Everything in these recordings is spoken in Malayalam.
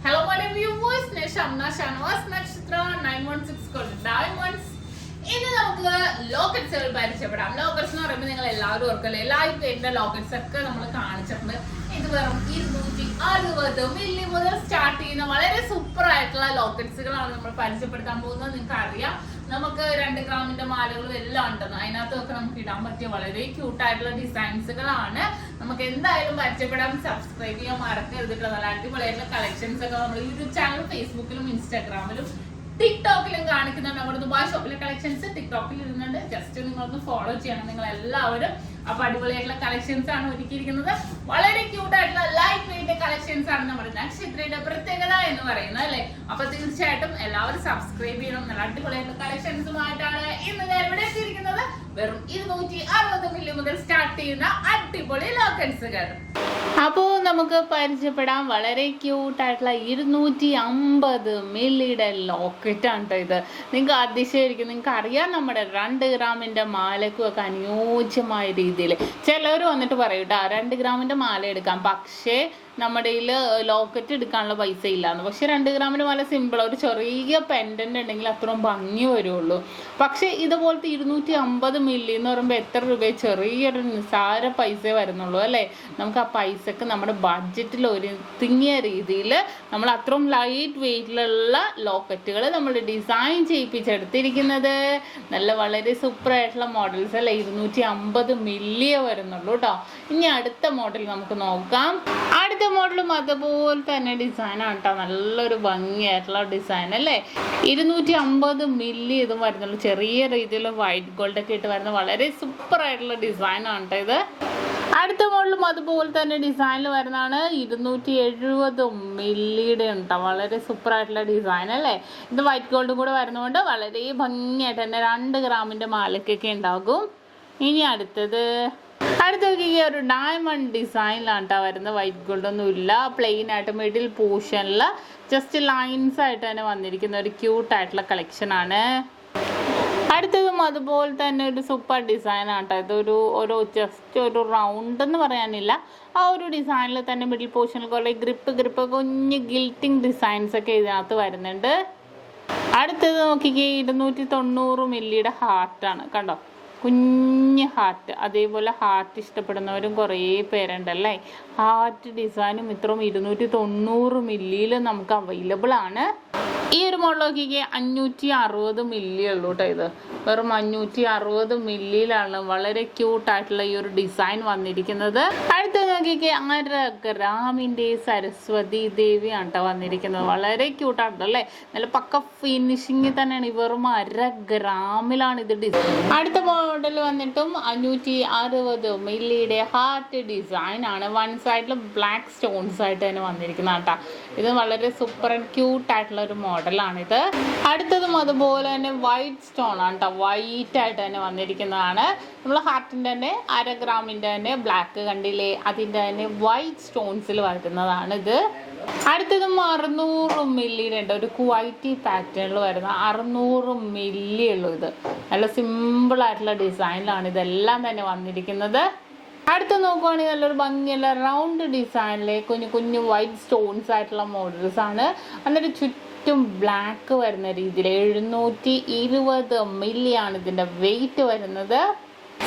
Hello my viewers, SHAMNA, Nakshathra 916 code diamonds. ഇന്ന് നമുക്ക് ലോക്കറ്റ്സുകൾ പരിചയപ്പെടാം. ലോക്കറ്റ്സ് എന്ന് പറയുമ്പോൾ നിങ്ങൾ എല്ലാവരും ഓർക്കല്ലേ, ലൈവ് വെയിറ്റിന്റെ ലോക്കറ്റ്സ് ഒക്കെ നമ്മൾ കാണിച്ചിട്ടുണ്ട്. ഇത് വെറും 260 മില്ലി മുതൽ സ്റ്റാർട്ട് ചെയ്യുന്ന വളരെ സൂപ്പർ ആയിട്ടുള്ള ലോക്കറ്റ്സുകളാണ് നമ്മൾ പരിചയപ്പെടുത്താൻ പോകുന്നത്. നിങ്ങൾക്ക് അറിയാം, നമുക്ക് 2 ഗ്രാമിന്റെ മാലകളും എല്ലാം ഉണ്ടെന്ന്. അതിനകത്തൊക്കെ നമുക്ക് ഇടാൻ പറ്റിയ വളരെ ക്യൂട്ടായിട്ടുള്ള ഡിസൈൻസുകളാണ്. നമുക്ക് എന്തായാലും പരിചയപ്പെടാൻ സബ്സ്ക്രൈബ് ചെയ്യാൻ മറക്കരുതിട്ടുള്ള നല്ല അടിപൊളിയായിട്ടുള്ള കളക്ഷൻസ് ഒക്കെ നമ്മൾ യൂട്യൂബ് ചാനലും ഫേസ്ബുക്കിലും ഇൻസ്റ്റാഗ്രാമിലും ടിക്ടോക്കിലും കാണിക്കുന്നുണ്ട്. നമ്മുടെ ദുബായ് ഷോപ്പിലെ കളക്ഷൻസ് ടിക്ടോക്കിൽ ഇരുന്നുണ്ട്. ജസ്റ്റ് നിങ്ങളൊന്ന് ഫോളോ ചെയ്യണം നിങ്ങൾ എല്ലാവരും. അപ്പൊ അടിപൊളിയായിട്ടുള്ള കളക്ഷൻസ് ആണ് ഒരുക്കിയിരിക്കുന്നത്. വളരെ ക്യൂട്ട് ആയിട്ടുള്ള ലൈറ്റ് വെയിറ്റ് കളക്ഷൻസ് ആണ് നമ്മുടെ നക്ഷത്രയുടെ പ്രത്യേകത എന്ന് പറയുന്നത് അല്ലെ. അപ്പൊ തീർച്ചയായിട്ടും എല്ലാവരും സബ്സ്ക്രൈബ് ചെയ്യണം. നല്ല അടിപൊളിയായിട്ടുള്ള കളക്ഷൻസുമായിട്ടാണ് ഇന്ന് ഞാൻ ഇവിടെ എത്തിയിരിക്കുന്നത്. വെറും 260 മില്ലി മുതൽ സ്റ്റാർട്ട് ചെയ്യുന്ന അടിപൊളി ലോക്കറ്റ്സുകൾ. അപ്പോൾ നമുക്ക് പരിചയപ്പെടാം. വളരെ ക്യൂട്ടായിട്ടുള്ള 250 മില്ലിയുടെ ലോക്കറ്റ് ആണ് കേട്ടോ ഇത്. നിങ്ങൾക്ക് അതിശയായിരിക്കും. നിങ്ങൾക്ക് അറിയാം, നമ്മുടെ 2 ഗ്രാമിന്റെ മാലക്കും ഒക്കെ അനുയോജ്യമായ രീതിയിൽ ചിലവർ വന്നിട്ട് പറയും കേട്ടോ 2 ഗ്രാമിന്റെ മാല എടുക്കാം, പക്ഷേ നമ്മുടെ കയ്യിൽ ലോക്കറ്റ് എടുക്കാനുള്ള പൈസ ഇല്ലാന്ന്. പക്ഷെ 2 ഗ്രാമിന്റെ മാല സിമ്പിൾ, ഒരു ചെറിയ പെൻഡന്റ് ഉണ്ടെങ്കിൽ അത്രയും ഭംഗി വരുള്ളൂ. പക്ഷെ ഇതുപോലത്തെ 250 മില്ലി എന്ന് പറയുമ്പോൾ എത്ര രൂപ? ചെറിയൊരു നിസ്സാര പൈസ വരുന്നുള്ളൂ അല്ലേ. നമുക്ക് ആ പൈസക്ക് നമ്മുടെ ബഡ്ജറ്റിൽ ഒതുങ്ങിയ രീതിയിൽ നമ്മൾ അത്രയും ലൈറ്റ് വെയിറ്റിലുള്ള ലോക്കറ്റുകൾ നമ്മൾ ഡിസൈൻ ചെയ്യിപ്പിച്ചെടുത്തിരിക്കുന്നത്. നല്ല വളരെ സൂപ്പർ ആയിട്ടുള്ള മോഡൽസ് അല്ലേ. 250 മില്ലിയേ വരുന്നുള്ളൂ കേട്ടോ. ഇനി അടുത്ത മോഡൽ നമുക്ക് നോക്കാം. അടുത്ത മോഡലും അതുപോലെ തന്നെ ഡിസൈനാണ് കേട്ടോ. നല്ലൊരു ഭംഗിയായിട്ടുള്ള ഡിസൈൻ അല്ലേ. 250 മില്ലി ഇതും വരുന്നുള്ളൂ. ചെറിയ രീതിയിൽ വൈറ്റ് ഗോൾഡ് ഒക്കെ ഇട്ട് വരുന്ന വളരെ സൂപ്പർ ആയിട്ടുള്ള ഡിസൈനാണ് കേട്ടോ ഇത്. അടുത്ത മോഡലും അതുപോലെ തന്നെ ഡിസൈനിൽ വരുന്നതാണ്. 270 മില്ലിയുടെ ഉണ്ടോ. വളരെ സൂപ്പർ ആയിട്ടുള്ള ഡിസൈൻ അല്ലേ. ഇത് വൈറ്റ് ഗോൾഡും കൂടെ വരുന്നതുകൊണ്ട് വളരെ ഭംഗിയായിട്ട് തന്നെ 2 ഗ്രാമിന്റെ മാലക്കൊക്കെ ഉണ്ടാകും. ഇനി അടുത്തത് ഒരു ഡയമണ്ട് ഡിസൈനിലാണ് കേട്ടോ വരുന്നത്. വൈറ്റ് ഗോൾഡ് ഒന്നും ഇല്ല, പ്ലെയിൻ ആയിട്ട് മിഡിൽ പോർഷനിൽ ജസ്റ്റ് ലൈൻസ് ആയിട്ട് തന്നെ വന്നിരിക്കുന്ന ഒരു ക്യൂട്ട് ആയിട്ടുള്ള കളക്ഷൻ ആണ്. അടുത്തതും അതുപോലെ തന്നെ ഒരു സൂപ്പർ ഡിസൈൻ ആണ് കേട്ടോ. ഇതൊരു ജസ്റ്റ് ഒരു റൗണ്ട് എന്ന് പറയാനില്ല, ആ ഒരു ഡിസൈനിൽ തന്നെ മിഡിൽ പോർഷനിൽ കുറേ ഗ്രിപ്പ് കുഞ്ഞ് ഗിൽറ്റിംഗ് ഡിസൈൻസ് ഒക്കെ ഇതിനകത്ത് വരുന്നുണ്ട്. അടുത്തത് നോക്കിക്കേ, 290 മില്ലിയുടെ ഹാർട്ടാണ് കണ്ടോ, കുഞ്ഞ് ഹാർട്ട്. അതേപോലെ ഹാർട്ട് ഇഷ്ടപ്പെടുന്നവരും കുറേ പേരുണ്ടല്ലേ. ഹാർട്ട് ഡിസൈനും ഇത്രയും 290 മില്ലിയിൽ നമുക്ക് അവൈലബിൾ ആണ്. ഈ ഒരു മോഡൽ നോക്കിക്കേ, 560 മില്ലി ഉള്ളൂ കേട്ടോ. ഇത് വെറും 560 മില്ലിയിലാണ് വളരെ ക്യൂട്ടായിട്ടുള്ള ഈ ഒരു ഡിസൈൻ വന്നിരിക്കുന്നത്. അടുത്ത നോക്കിക്കേ, 1/2 ഗ്രാമിൻ്റെ സരസ്വതി ദേവിയാണ് കേട്ടോ വന്നിരിക്കുന്നത്. വളരെ ക്യൂട്ടാണ് അല്ലേ. നല്ല പക്ക ഫിനിഷിങ് തന്നെയാണ്. വെറും 1/2 ഗ്രാമിലാണ് ഇത് ഡിസൈൻ. അടുത്ത മോഡൽ വന്നിട്ടും 560 മില്ലിയുടെ ഹാർട്ട് ഡിസൈൻ ആണ്. വൺ സൈഡിൽ ബ്ലാക്ക് സ്റ്റോൺസ് ആയിട്ട് തന്നെ വന്നിരിക്കുന്ന കേട്ടോ. ഇത് വളരെ സൂപ്പർ ആൻഡ് ക്യൂട്ട് ആയിട്ടുള്ള ഒരു മോഡലാണിത്. അടുത്തതും അതുപോലെ തന്നെ വൈറ്റ് സ്റ്റോൺ ആണ് കേട്ടോ. വൈറ്റ് ആയിട്ട് തന്നെ വന്നിരിക്കുന്നതാണ്. നമ്മൾ ഹാർട്ടിൻ്റെ തന്നെ 1/2 ഗ്രാമിൻ്റെ തന്നെ ബ്ലാക്ക് കണ്ടില്ലേ, അതിൻ്റെ തന്നെ വൈറ്റ് സ്റ്റോൺസിൽ വരുന്നതാണ് ഇത്. അടുത്തതും 600 മില്ലിയുടെ ഉണ്ട്. ഒരു ക്വൈറ്റി പാറ്റേണിൽ വരുന്ന 600 മില്ലി ഉള്ളൂ. ഇത് നല്ല സിമ്പിൾ ആയിട്ടുള്ള ഡിസൈനിലാണ് ഇതെല്ലാം തന്നെ വന്നിരിക്കുന്നത്. അടുത്ത് നോക്കുവാണെങ്കിൽ നല്ലൊരു ഭംഗിയുള്ള റൗണ്ട് ഡിസൈനിലെ കുഞ്ഞു വൈറ്റ് സ്റ്റോൺസ് ആയിട്ടുള്ള മോഡൽസ് ആണ്. എന്നിട്ട് ചുറ്റും ബ്ലാക്ക് വരുന്ന രീതിയിൽ 720 മില്ലിയാണ് ഇതിൻ്റെ വെയിറ്റ് വരുന്നത്.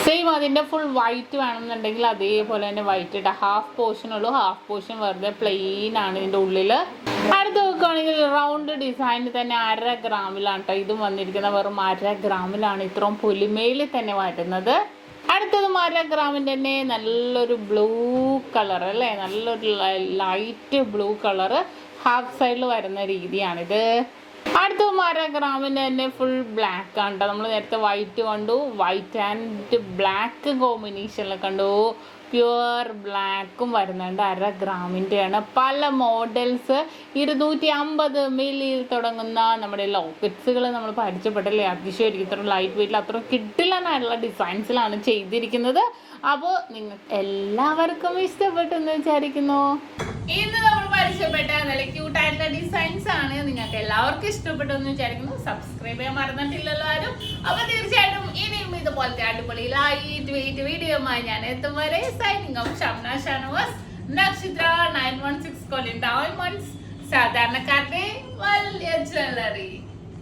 സെയിം അതിൻ്റെ ഫുൾ വൈറ്റ് വേണമെന്നുണ്ടെങ്കിൽ അതേപോലെ തന്നെ വൈറ്റ് ഇട്ട ഹാഫ് പോർഷൻ ഉള്ളൂ. ഹാഫ് പോർഷൻ വെറുതെ പ്ലെയിൻ ആണ് ഇതിൻ്റെ ഉള്ളിൽ. അടുത്ത് നോക്കുകയാണെങ്കിൽ റൗണ്ട് ഡിസൈനിൽ തന്നെ 1/2 ഗ്രാമിലാണ് കേട്ടോ ഇതും വന്നിരിക്കുന്നത്. വെറും 1/2 ഗ്രാമിലാണ് ഇത്രയും പൊലിമയിൽ തന്നെ വരുന്നത്. അടുത്തതും 1/2 ഗ്രാമിൻ്റെ തന്നെ നല്ലൊരു ബ്ലൂ കളർ അല്ലേ. നല്ലൊരു ലൈറ്റ് ബ്ലൂ കളർ ഹാഫ് സൈഡിൽ വരുന്ന രീതിയാണിത്. അടുത്തതും 1/2 ഗ്രാമിൻ്റെ തന്നെ ഫുൾ ബ്ലാക്ക് ആണ് കേട്ടോ. നമ്മൾ നേരത്തെ വൈറ്റ് കണ്ടു, വൈറ്റ് ആൻഡ് ബ്ലാക്ക് കോമ്പിനേഷനിൽ കണ്ടു. പ്യുവർ ബ്ലാക്കും വരുന്നുണ്ട്. 1/2 ഗ്രാമിൻ്റെയാണ്. പല മോഡൽസ് 250 മില്ലിയിൽ തുടങ്ങുന്ന നമ്മുടെ ലോക്കറ്റ്സുകൾ നമ്മൾ പരിചയപ്പെട്ടല്ലേ. അതിശയമായിരിക്കും. ഇത്ര ലൈറ്റ് വെയിറ്റിൽ അത്ര കിട്ടില്ലാനായിട്ടുള്ള ഡിസൈൻസിലാണ് ചെയ്തിരിക്കുന്നത്. അപ്പോൾ നിങ്ങൾക്ക് എല്ലാവർക്കും ഇഷ്ടപ്പെട്ടെന്ന് വിചാരിക്കുന്നു. ഇന്ന് നമ്മൾ പരിചയപ്പെട്ട നല്ല ക്യൂട്ടായിട്ടുള്ള ഡിസൈൻസ് ആണ്. നിങ്ങൾക്ക് എല്ലാവർക്കും ഇഷ്ടപ്പെട്ടു എന്ന് വിചാരിക്കുന്നു. സബ്സ്ക്രൈബ് ചെയ്യാൻ മറന്നിട്ടില്ലല്ലോ ആരും. അപ്പൊ തീർച്ചയായിട്ടും ഇനിയും ഇതുപോലത്തെ അടിപൊളി ലൈറ്റ് വെയിറ്റ് വീഡിയോമായി ഞാൻ എത്തും വരെ signing off Shamna, Nakshatra 916 calling diamonds. സാധാരണക്കാരുടെ വലിയ ജ്വല്ലറി.